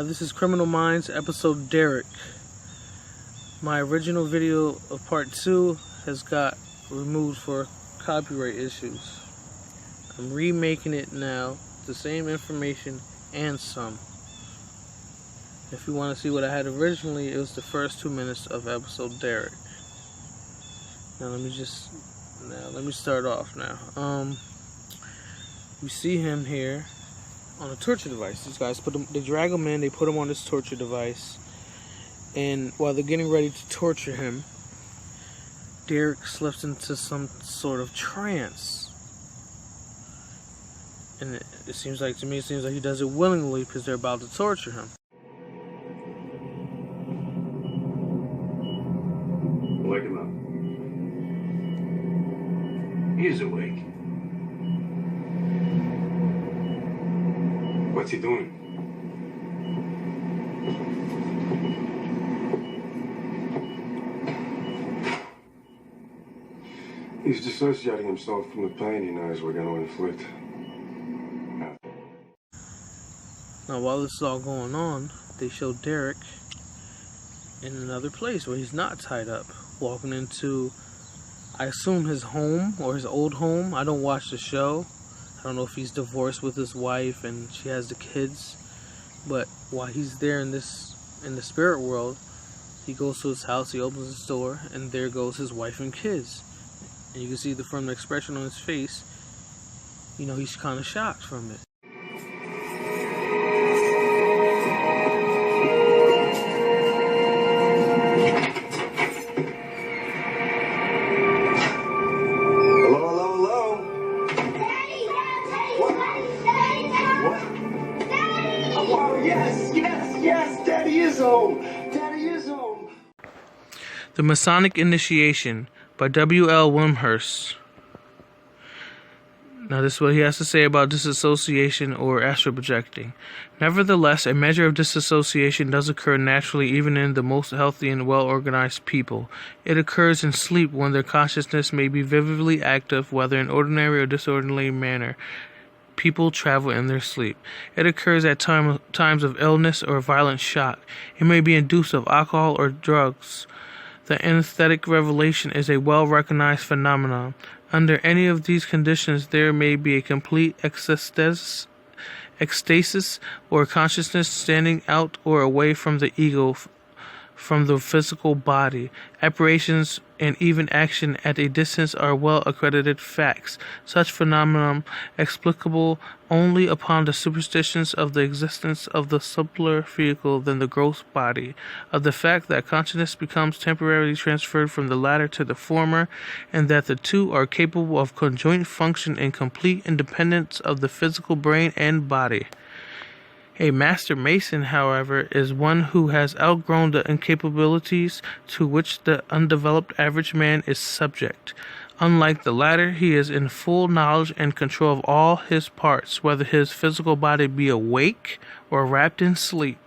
This is Criminal Minds, episode Derek. My original video of part 2 has got removed for copyright issues. I'm remaking it now, the same information and some. If you want to see what I had originally, it was the first 2 minutes of episode Derek. Now let me start off now. You see him here on a torture device. These guys they drag him in, they put him on this torture device, and while they're getting ready to torture him, Derek slips into some sort of trance. And it seems like he does it willingly because they're about to torture him. Wake him up. He is awake. What's he doing? He's dissociating himself from the pain he knows we're going to inflict. Now, while this is all going on, they show Derek in another place where he's not tied up, walking into, I assume, his home or his old home. I don't watch the show. I don't know if he's divorced with his wife and she has the kids, but while he's there in the spirit world, he goes to his house, he opens his door, and there goes his wife and kids. And you can see from the expression on his face, he's kind of shocked from it. Yes, Daddy is home. Daddy is home. The Masonic Initiation by W.L. Wilmshurst. Now this is what he has to say about disassociation or astral projecting. Nevertheless, a measure of disassociation does occur naturally even in the most healthy and well-organized people. It occurs in sleep when their consciousness may be vividly active, whether in ordinary or disorderly manner. People travel in their sleep. It occurs at times of illness or violent shock. It may be induced of alcohol or drugs. The anesthetic revelation is a well-recognized phenomenon. Under any of these conditions, there may be a complete ecstasis or consciousness standing out or away from the ego, from the physical body. Apparitions and even action at a distance are well-accredited facts. Such phenomena explicable only upon the superstitions of the existence of the subtler vehicle than the gross body, of the fact that consciousness becomes temporarily transferred from the latter to the former, and that the two are capable of conjoint function in complete independence of the physical brain and body. A master mason, however, is one who has outgrown the incapabilities to which the undeveloped average man is subject. Unlike the latter, he is in full knowledge and control of all his parts, whether his physical body be awake or wrapped in sleep.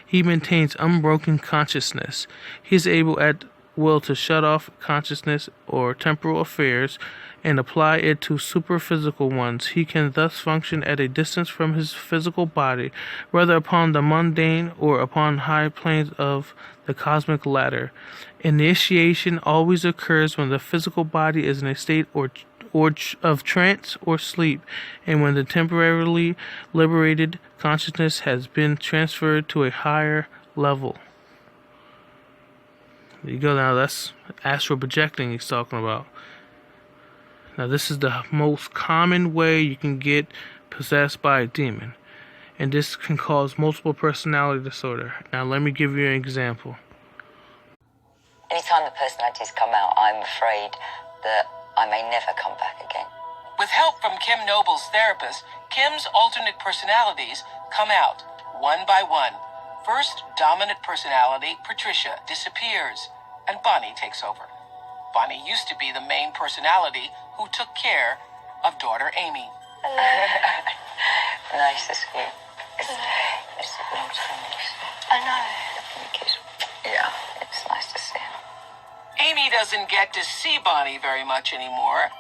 He maintains unbroken consciousness. He is able at will to shut off consciousness or temporal affairs and apply it to superphysical ones. He can thus function at a distance from his physical body, whether upon the mundane or upon high planes of the cosmic ladder. Initiation always occurs when the physical body is in a state of trance or sleep, and when the temporarily liberated consciousness has been transferred to a higher level. There you go. Now that's astral projecting he's talking about. Now this is the most common way you can get possessed by a demon, and this can cause multiple personality disorder. Now let me give you an example. Anytime the personalities come out, I'm afraid that I may never come back again. With help from Kim Noble's therapist, Kim's alternate personalities come out one by one. First, dominant personality, Patricia, disappears, and Bonnie takes over. Bonnie used to be the main personality who took care of daughter Amy. Nice to see you. It's a long time. I know. Yeah, it's nice to see him. Amy doesn't get to see Bonnie very much anymore.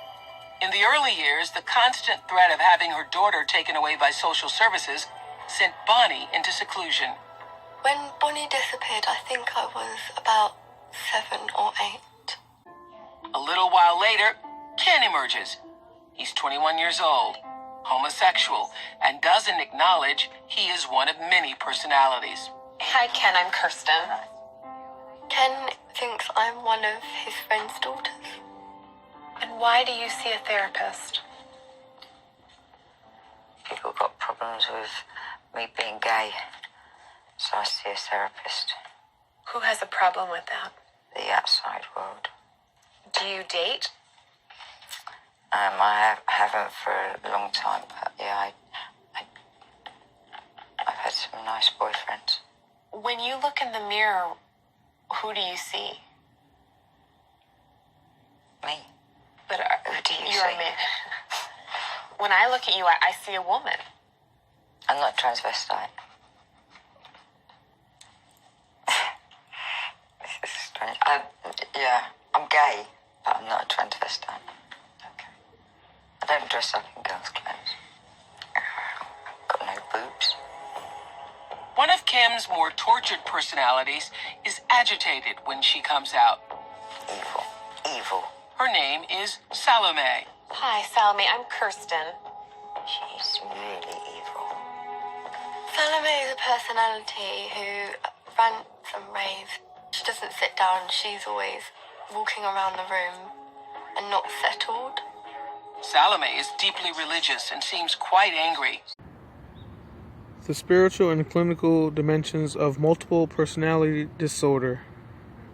In the early years, the constant threat of having her daughter taken away by social services sent Bonnie into seclusion. When Bonnie disappeared, I think I was about 7 or 8. A little while later, Ken emerges. He's 21 years old, homosexual, and doesn't acknowledge he is one of many personalities. Hi, Ken. I'm Kirsten. Ken thinks I'm one of his friend's daughters. And why do you see a therapist? People got problems with me being gay, so I see a therapist. Who has a problem with that? The outside world. Do you date? I haven't for a long time, but yeah, I've had some nice boyfriends. When you look in the mirror, who do you see? Me? But Who do you you're see? a man. When I look at you, I see a woman. I'm not transvestite. This is strange. I'm gay, but I'm not a transvestite. Okay. I don't dress up in girls' clothes. Got no boobs. One of Kim's more tortured personalities is agitated when she comes out. Evil. Her name is Salome. Hi, Salome. I'm Kirsten. She's really evil. Salome is a personality who rants and raves. She doesn't sit down. She's always walking around the room and not settled. Salome is deeply religious and seems quite angry. The Spiritual and Clinical Dimensions of Multiple Personality Disorder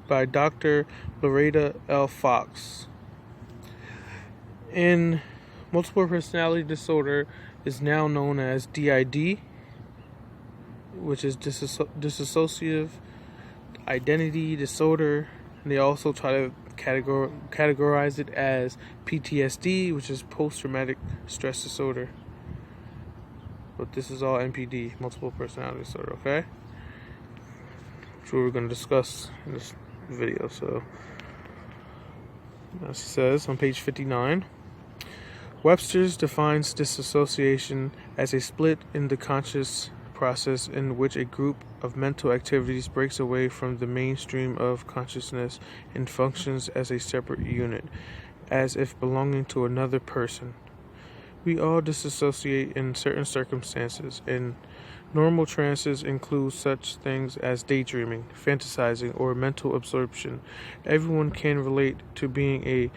by Dr. Loretta L. Fox. In multiple personality disorder is now known as DID, which is dissociative identity disorder. And they also try to categorize it as PTSD, which is post-traumatic stress disorder. But this is all MPD, multiple personality disorder, okay? Which we're going to discuss in this video. So, as it says on page 59, Webster's defines dissociation as a split in the conscious process in which a group of mental activities breaks away from the mainstream of consciousness and functions as a separate unit, as if belonging to another person. We all disassociate in certain circumstances, and normal trances include such things as daydreaming, fantasizing, or mental absorption. Everyone can relate to being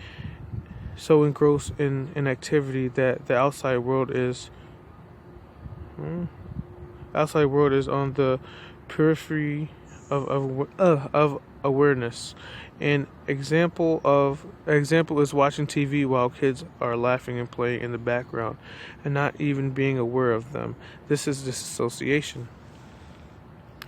so engrossed in an activity that the outside world is on the periphery of awareness. An example is watching TV while kids are laughing and playing in the background and not even being aware of them. This is disassociation.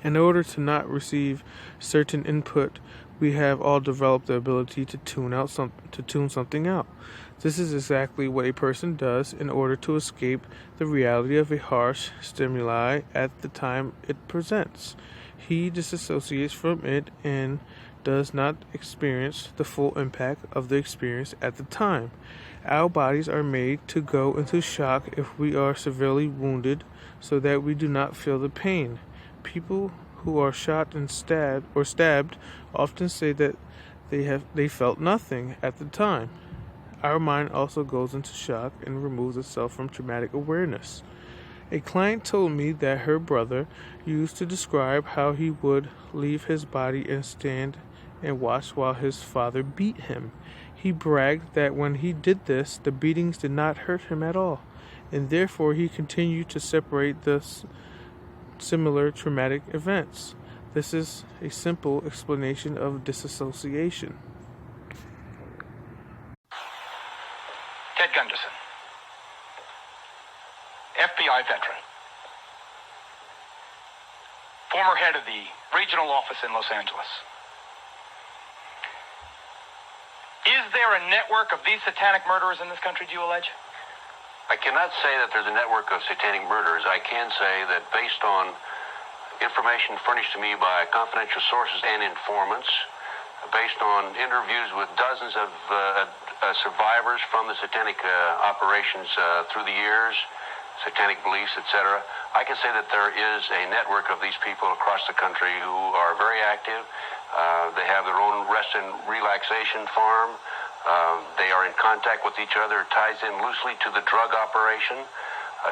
In order to not receive certain input, we have all developed the ability to tune something out. This is exactly what a person does in order to escape the reality of a harsh stimuli at the time it presents. He disassociates from it and does not experience the full impact of the experience at the time. Our bodies are made to go into shock if we are severely wounded so that we do not feel the pain. People who are shot and stabbed often say that they felt nothing at the time. Our mind also goes into shock and removes itself from traumatic awareness. A client told me that her brother used to describe how he would leave his body and stand and watch while his father beat him. He bragged that when he did this, the beatings did not hurt him at all, and therefore he continued to separate the similar traumatic events. This is a simple explanation of disassociation. Ted Gunderson, FBI veteran, former head of the regional office in Los Angeles. Is there a network of these satanic murderers in this country, do you allege? I cannot say that there's a network of satanic murderers. I can say that based on information furnished to me by confidential sources and informants, based on interviews with dozens of survivors from the satanic operations through the years, satanic beliefs, etc., I can say that there is a network of these people across the country who are very active. They have their own rest and relaxation farm. They are in contact with each other. It ties in loosely to the drug operation,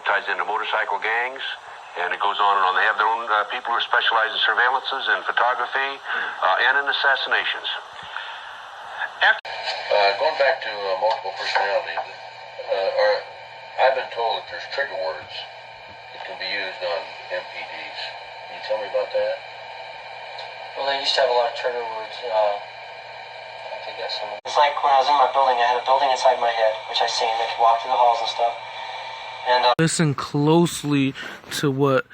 ties into motorcycle gangs, and it goes on and on. They have their own people who are specialized in surveillances and photography and in assassinations. Going back to multiple personality, I've been told that there's trigger words that can be used on MPDs. Can you tell me about that? Well, they used to have a lot of trigger words. I think that's some. It's like when I was in my building, I had a building inside my head, which I seen. They could walk through the halls and stuff. And listen closely to what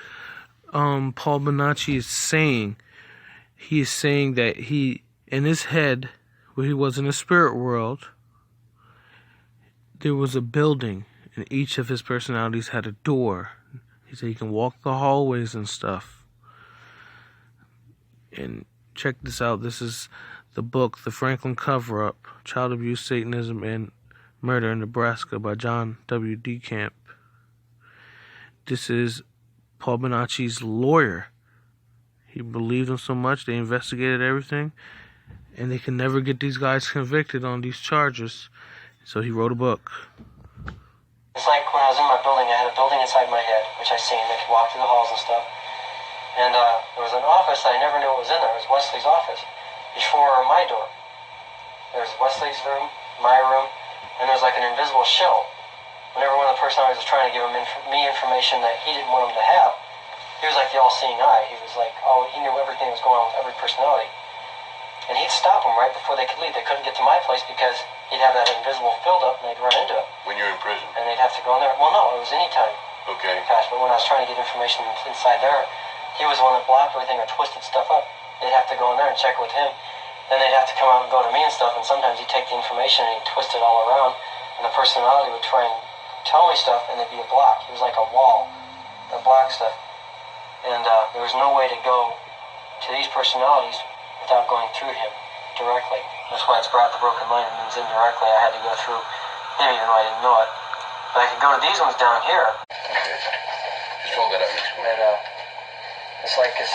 Paul Bonacci is saying. He is saying that he, in his head, where he was in the spirit world, there was a building, and each of his personalities had a door. He said he can walk the hallways and stuff. And check this out. This is the book, The Franklin Cover-Up, Child Abuse, Satanism, and Murder in Nebraska by John W. DeCamp. This is Paul Bonacci's lawyer. He believed him so much, they investigated everything, and they could never get these guys convicted on these charges. So he wrote a book. It's like when I was in my building, I had a building inside my head, which I seen. They could walk through the halls and stuff. And there was an office that I never knew what was in there. It was Wesley's office before my door. There was Wesley's room, my room, and there was like an invisible shell. Whenever one of the personalities was trying to give me information that he didn't want him to have, he was like the all-seeing eye. He was like, oh, he knew everything that was going on with every personality. And he'd stop them right before they could leave. They couldn't get to my place because he'd have that invisible filled up and they'd run into it. When you're in prison? And they'd have to go in there. Well, no, it was any time. Okay. Gosh, but when I was trying to get information inside there, he was the one that blocked everything or twisted stuff up. They'd have to go in there and check with him. Then they'd have to come out and go to me and stuff. And sometimes he'd take the information and he'd twist it all around. And the personality would try and tell me stuff and there'd be a block. It was like a wall of black stuff. And there was no way to go to these personalities without going through him directly. That's why it's brought the broken mind. It means indirectly I had to go through him even though I didn't know it. But I could go to these ones down here. Okay. Just hold that up and explain. And it's like this.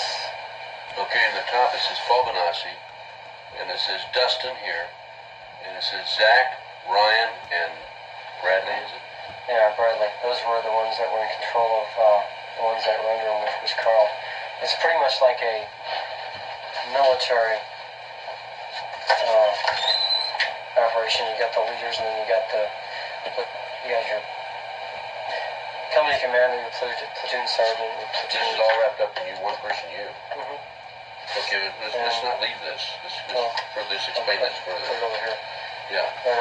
Okay, in the top it says Paul Bonacci, and it says Dustin here, and it says Zach, Ryan, and Bradley, is it? Yeah, Bradley. Those were the ones that were in control of the ones that were under him, which was Carl. It's pretty much like a military operation. You got the leaders, and then you got your company commander, your platoon sergeant, your platoon. This is all wrapped up in you, one person, you. Mm-hmm. Okay, let's not leave this. Let's explain this further. Put it over here. Yeah. But,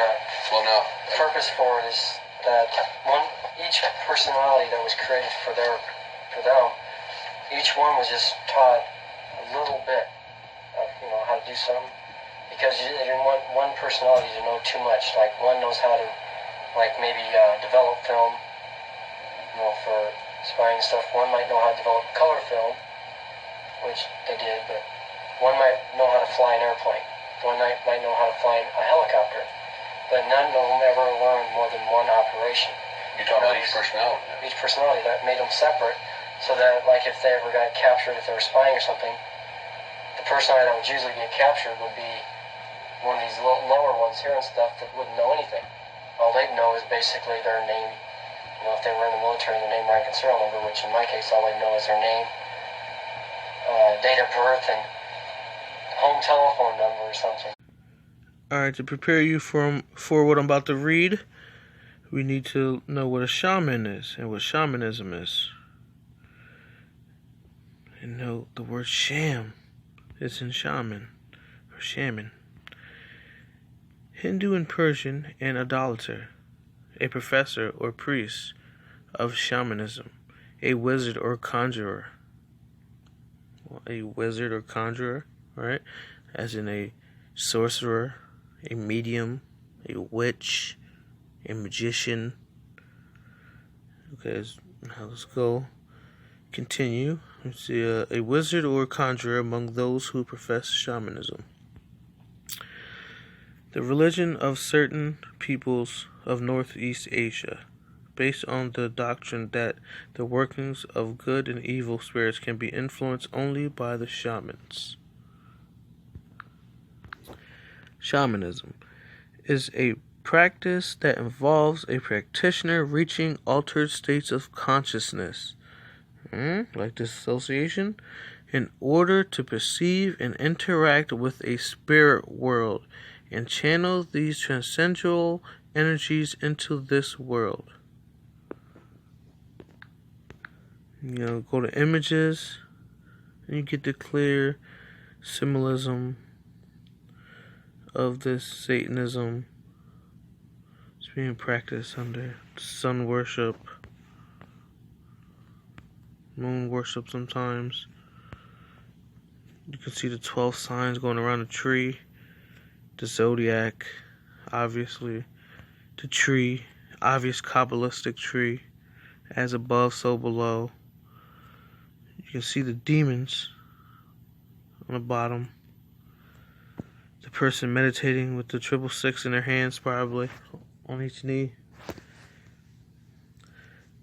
well, now. The purpose for it is that each personality that was created for them, each one was just taught a little bit of how to do something, because they didn't want one personality to know too much. Like one knows how to, maybe develop film, for spying stuff. One might know how to develop color film, which they did, but one might know how to fly an airplane. One might know how to fly a helicopter, but none of them ever learned more than one operation. You're talking about each personality? Each personality. That made them separate, so that, if they ever got captured, if they were spying or something, the personality that would usually get captured would be one of these lower ones here and stuff that wouldn't know anything. All they'd know is basically their name. If they were in the military, their name, rank, and serial number, which in my case, all they'd know is their name, date of birth, and home telephone number or something. Alright, to prepare you for what I'm about to read, we need to know what a shaman is and what shamanism is. And know the word sham is in shaman or shaman. Hindu and Persian and idolater, a professor or priest of shamanism, a wizard or conjurer. A wizard or conjurer, right? As in a sorcerer, a medium, a witch, a magician. Okay, now let's go. Continue. Let's see, a wizard or conjurer among those who profess shamanism. The religion of certain peoples of Northeast Asia, based on the doctrine that the workings of good and evil spirits can be influenced only by the shamans. Shamanism is a practice that involves a practitioner reaching altered states of consciousness, like dissociation, in order to perceive and interact with a spirit world and channel these transcendental energies into this world. Go to images and you get the clear symbolism of this Satanism. It's being practiced under sun worship, moon worship sometimes. You can see the 12 signs going around the tree, the zodiac, obviously, the tree, obvious Kabbalistic tree, as above, so below. You can see the demons on the bottom. The person meditating with the 666 in their hands, probably on each knee.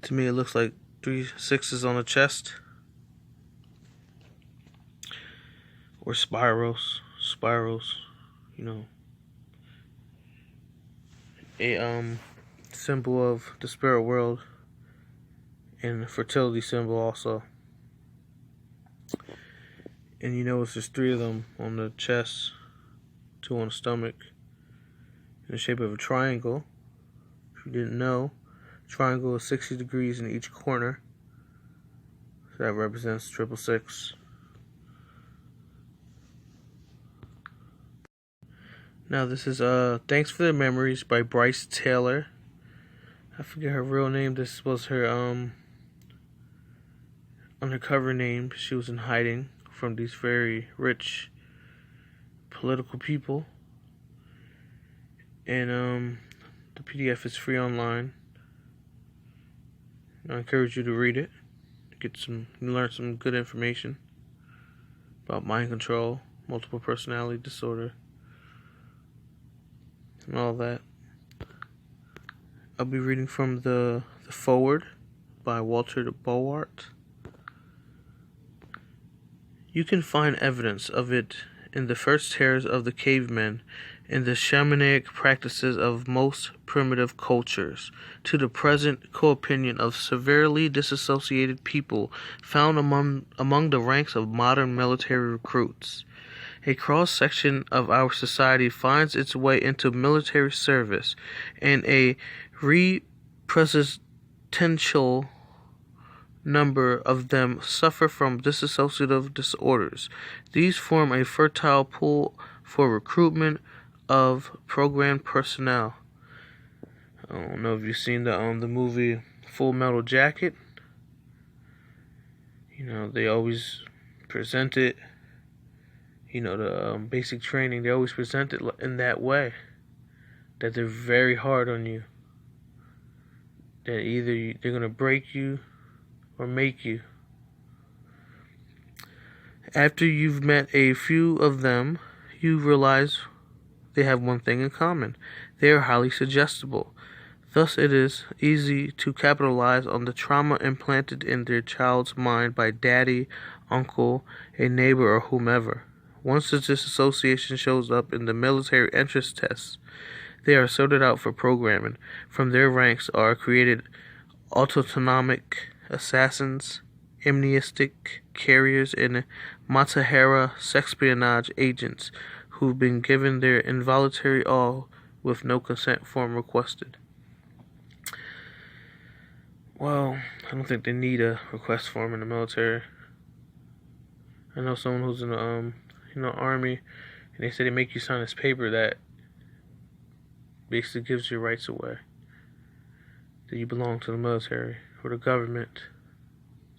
To me, it looks like 3 6s on the chest, or spirals. A symbol of the spirit world, and a fertility symbol also. And it's just 3 of them on the chest, 2 on the stomach, in the shape of a triangle. If you didn't know, triangle is 60 degrees in each corner. So that represents 666. Now this is Thanks for the Memories by Bryce Taylor. I forget her real name. This was her undercover name. She was in hiding from these very rich political people. And the PDF is free online. I encourage you to read it. Learn some good information about mind control, multiple personality disorder, and all that. I'll be reading from the foreword by Walter Bowart. You can find evidence of it in the first terrors of the cavemen, in the shamanic practices of most primitive cultures, to the present co-opinion of severely disassociated people found among the ranks of modern military recruits. A cross-section of our society finds its way into military service, and a representational number of them suffer from dissociative disorders. These form a fertile pool for recruitment of programmed personnel. I don't know if you've seen the movie Full Metal Jacket. They always present it. The basic training, they always present it in that way. That they're very hard on you. That either they're going to break you or make you. After you've met a few of them, you realize they have one thing in common. They are highly suggestible. Thus, it is easy to capitalize on the trauma implanted in their child's mind by daddy, uncle, a neighbor, or whomever. Once the disassociation shows up in the military entrance tests, they are sorted out for programming. From their ranks are created autonomic assassins, amnestic carriers, and Matahara sexpionage agents who've been given their involuntary all with no consent form requested. Well, I don't think they need a request form in the military. I know someone who's in the army, and they say they make you sign this paper that basically gives your rights away. That you belong to the military or the government,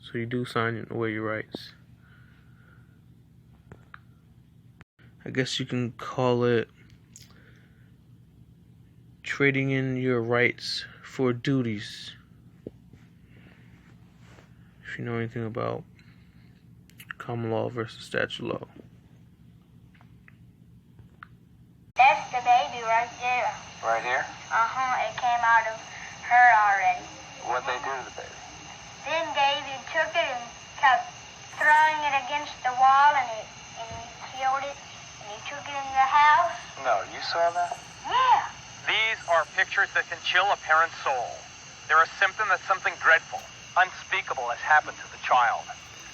so you do sign away your rights. I guess you can call it trading in your rights for duties. If you know anything about common law versus statute law. That's the baby right there. Right here? It came out of her already. What'd they do to the baby? Then David took it and kept throwing it against the wall, and he killed it, and he took it in the house. No, you saw that? Yeah. These are pictures that can chill a parent's soul. They're a symptom that something dreadful, unspeakable has happened to the child.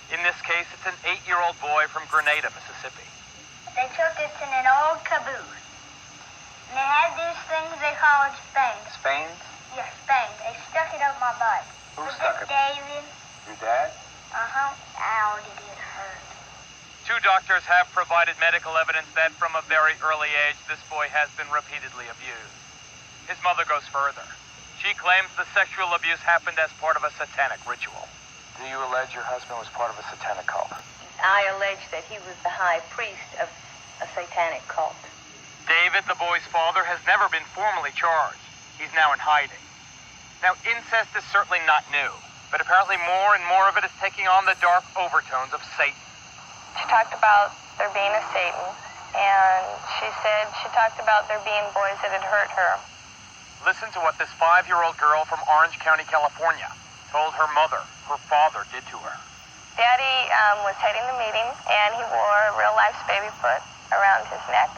In this case, it's an 8-year-old boy from Grenada, Mississippi. They took us in an old caboose, and they had these things they called Spains. Spains? Yes, Spains. They stuck it up my butt. Who Was stuck it? David. Your dad? Uh-huh. Ow, did it hurt. 2 doctors have provided medical evidence that from a very early age, this boy has been repeatedly abused. His mother goes further. She claims the sexual abuse happened as part of a satanic ritual. Do you allege your husband was part of a satanic cult? I allege that he was the high priest of a satanic cult. David, the boy's father, has never been formally charged. He's now in hiding. Now, incest is certainly not new, but apparently more and more of it is taking on the dark overtones of Satan. She talked about there being a Satan, and she talked about there being boys that had hurt her. Listen to what this 5-year-old girl from Orange County, California, told her mother her father did to her. Daddy was heading the meeting, and he wore a real-life's baby foot around his neck.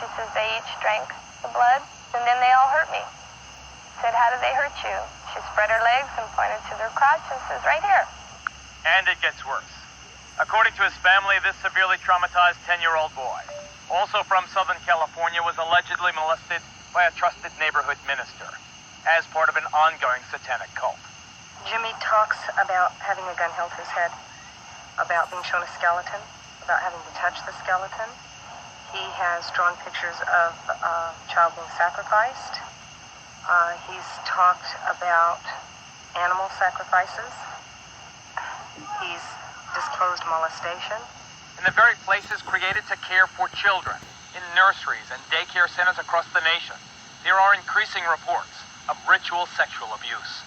She says they each drank the blood, and then they all hurt me. Said, how did they hurt you? She spread her legs and pointed to their crotch and says, right here. And it gets worse. According to his family, this severely traumatized 10-year-old boy, also from Southern California, was allegedly molested by a trusted neighborhood minister as part of an ongoing satanic cult. Jimmy talks about having a gun held to his head, about being shown a skeleton, about having to touch the skeleton. He has drawn pictures of a child being sacrificed. He's talked about animal sacrifices. He's disclosed molestation. In the very places created to care for children, in nurseries and daycare centers across the nation, there are increasing reports of ritual sexual abuse.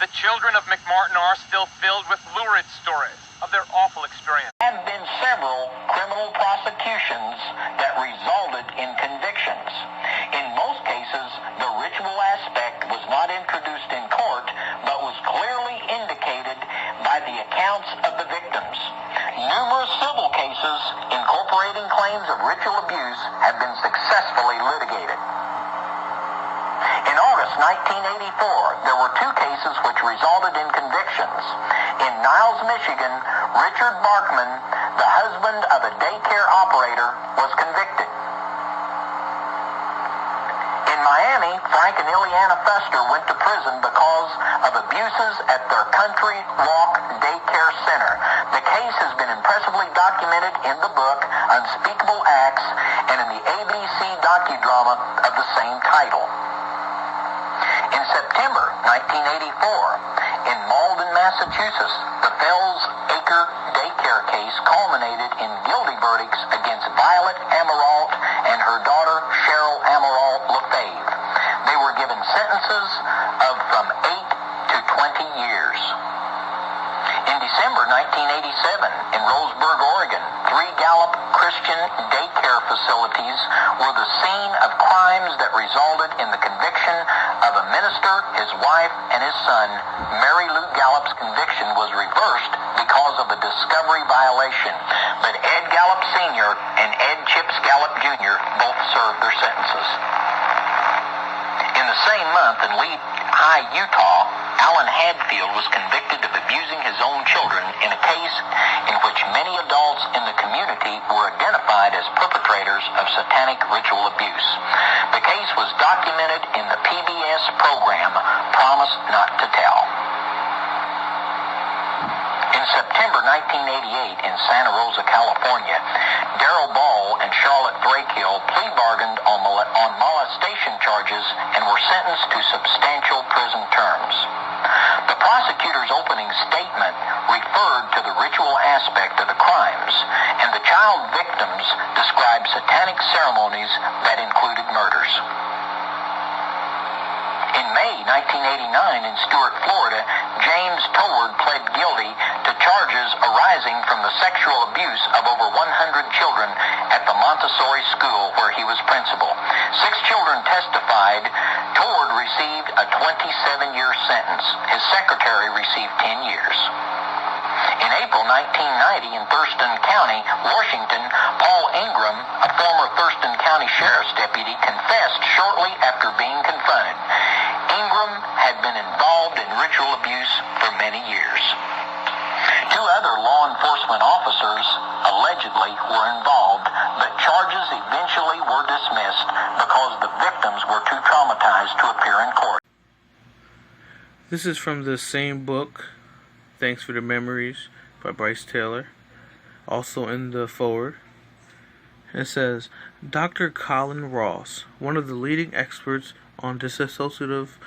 The children of McMartin are still filled with lurid stories of their awful experience. There have been several criminal prosecutions that resulted in convictions. In most cases, the ritual aspect was not introduced in court, but was clearly indicated by the accounts of the victims. Numerous civil cases incorporating claims of ritual abuse have been successfully litigated. In August 1984, there were 2 cases which resulted in convictions. In Niles, Michigan, Richard Barkman, the husband of a daycare operator, was convicted. In Miami, Frank and Ileana Fuster went to prison because of abuses at their Country Walk Daycare Center. The case has been impressively documented in the book Unspeakable Acts and in the ABC docudrama of the same title. In September 1984, in Malden, Massachusetts, the Fells Acre daycare case culminated in guilty verdicts against Violet Amirault and her daughter Cheryl Amirault Lefebvre. They were given sentences of from 8 to 20 years. In December 1987, in Roseburg, Oregon, 3 Gallup Christian daycare facilities were the scene of crimes that resulted in the conviction of a minister, his wife, and his son. Mary Lou Gallup's conviction was reversed because of a discovery violation, but Ed Gallup Sr. and Ed Chips Gallup Jr. both served their sentences. In the same month, in Lehigh, Utah, Alan Hadfield was convicted of abusing his own children in a case in which many adults in the community were identified as perpetrators of satanic ritual abuse. The case was documented in the PBS program Promise Not to Tell. In September 1988 in Santa Rosa, California, Darrell Ball and Charlotte Thrakill plea bargained on molestation charges and were sentenced to substantial prison terms. The prosecutor's opening statement referred to the ritual aspect of the crimes, and the child victims described satanic ceremonies that included murders. In May 1989 in Stuart, Florida, James Toward pled guilty to charges arising from the sexual abuse of over 100 children at the Montessori school where he was principal. 6 children testified. Toward received a 27-year sentence. His secretary received 10 years. In April 1990 in Thurston County, Washington, Paul Ingram, a former Thurston County Sheriff's deputy, confessed shortly after being confronted. Ingram had been involved in ritual abuse for many years. 2 other law enforcement officers allegedly were involved, but charges eventually were dismissed because the victims were too traumatized to appear in court. This is from the same book, Thanks for the Memories, by Bryce Taylor. Also in the foreword, it says, Dr. Colin Ross, one of the leading experts on dissociative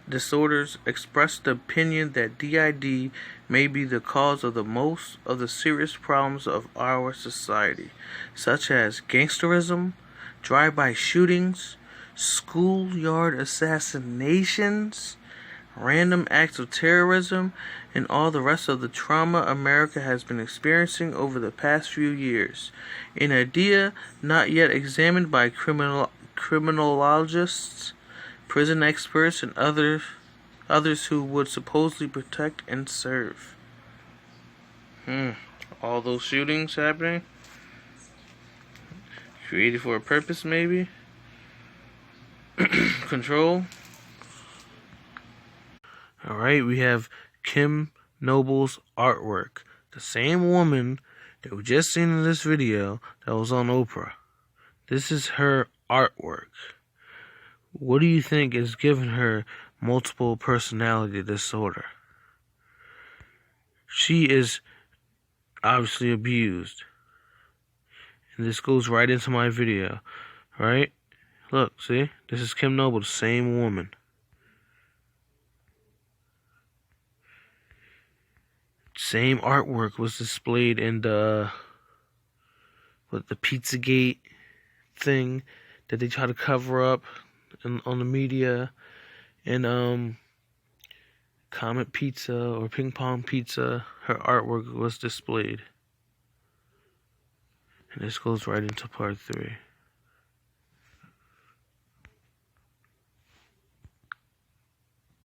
disorders, expressed the opinion that DID may be the cause of the most of the serious problems of our society, such as gangsterism, drive-by shootings, schoolyard assassinations, random acts of terrorism, and all the rest of the trauma America has been experiencing over the past few years. An idea not yet examined by criminologists, prison experts, and others who would supposedly protect and serve. All those shootings happening? Created for a purpose, maybe? Control? Alright, we have Kim Noble's artwork. The same woman that we just seen in this video that was on Oprah. This is her artwork. What do you think is giving her multiple personality disorder? She is obviously abused. And this goes right into my video. Right? Look, see? This is Kim Noble, the same woman. Same artwork was displayed in the Pizzagate thing that they try to cover up on the media, and Comet Pizza or Ping Pong Pizza, her artwork was displayed. And this goes right into part 3.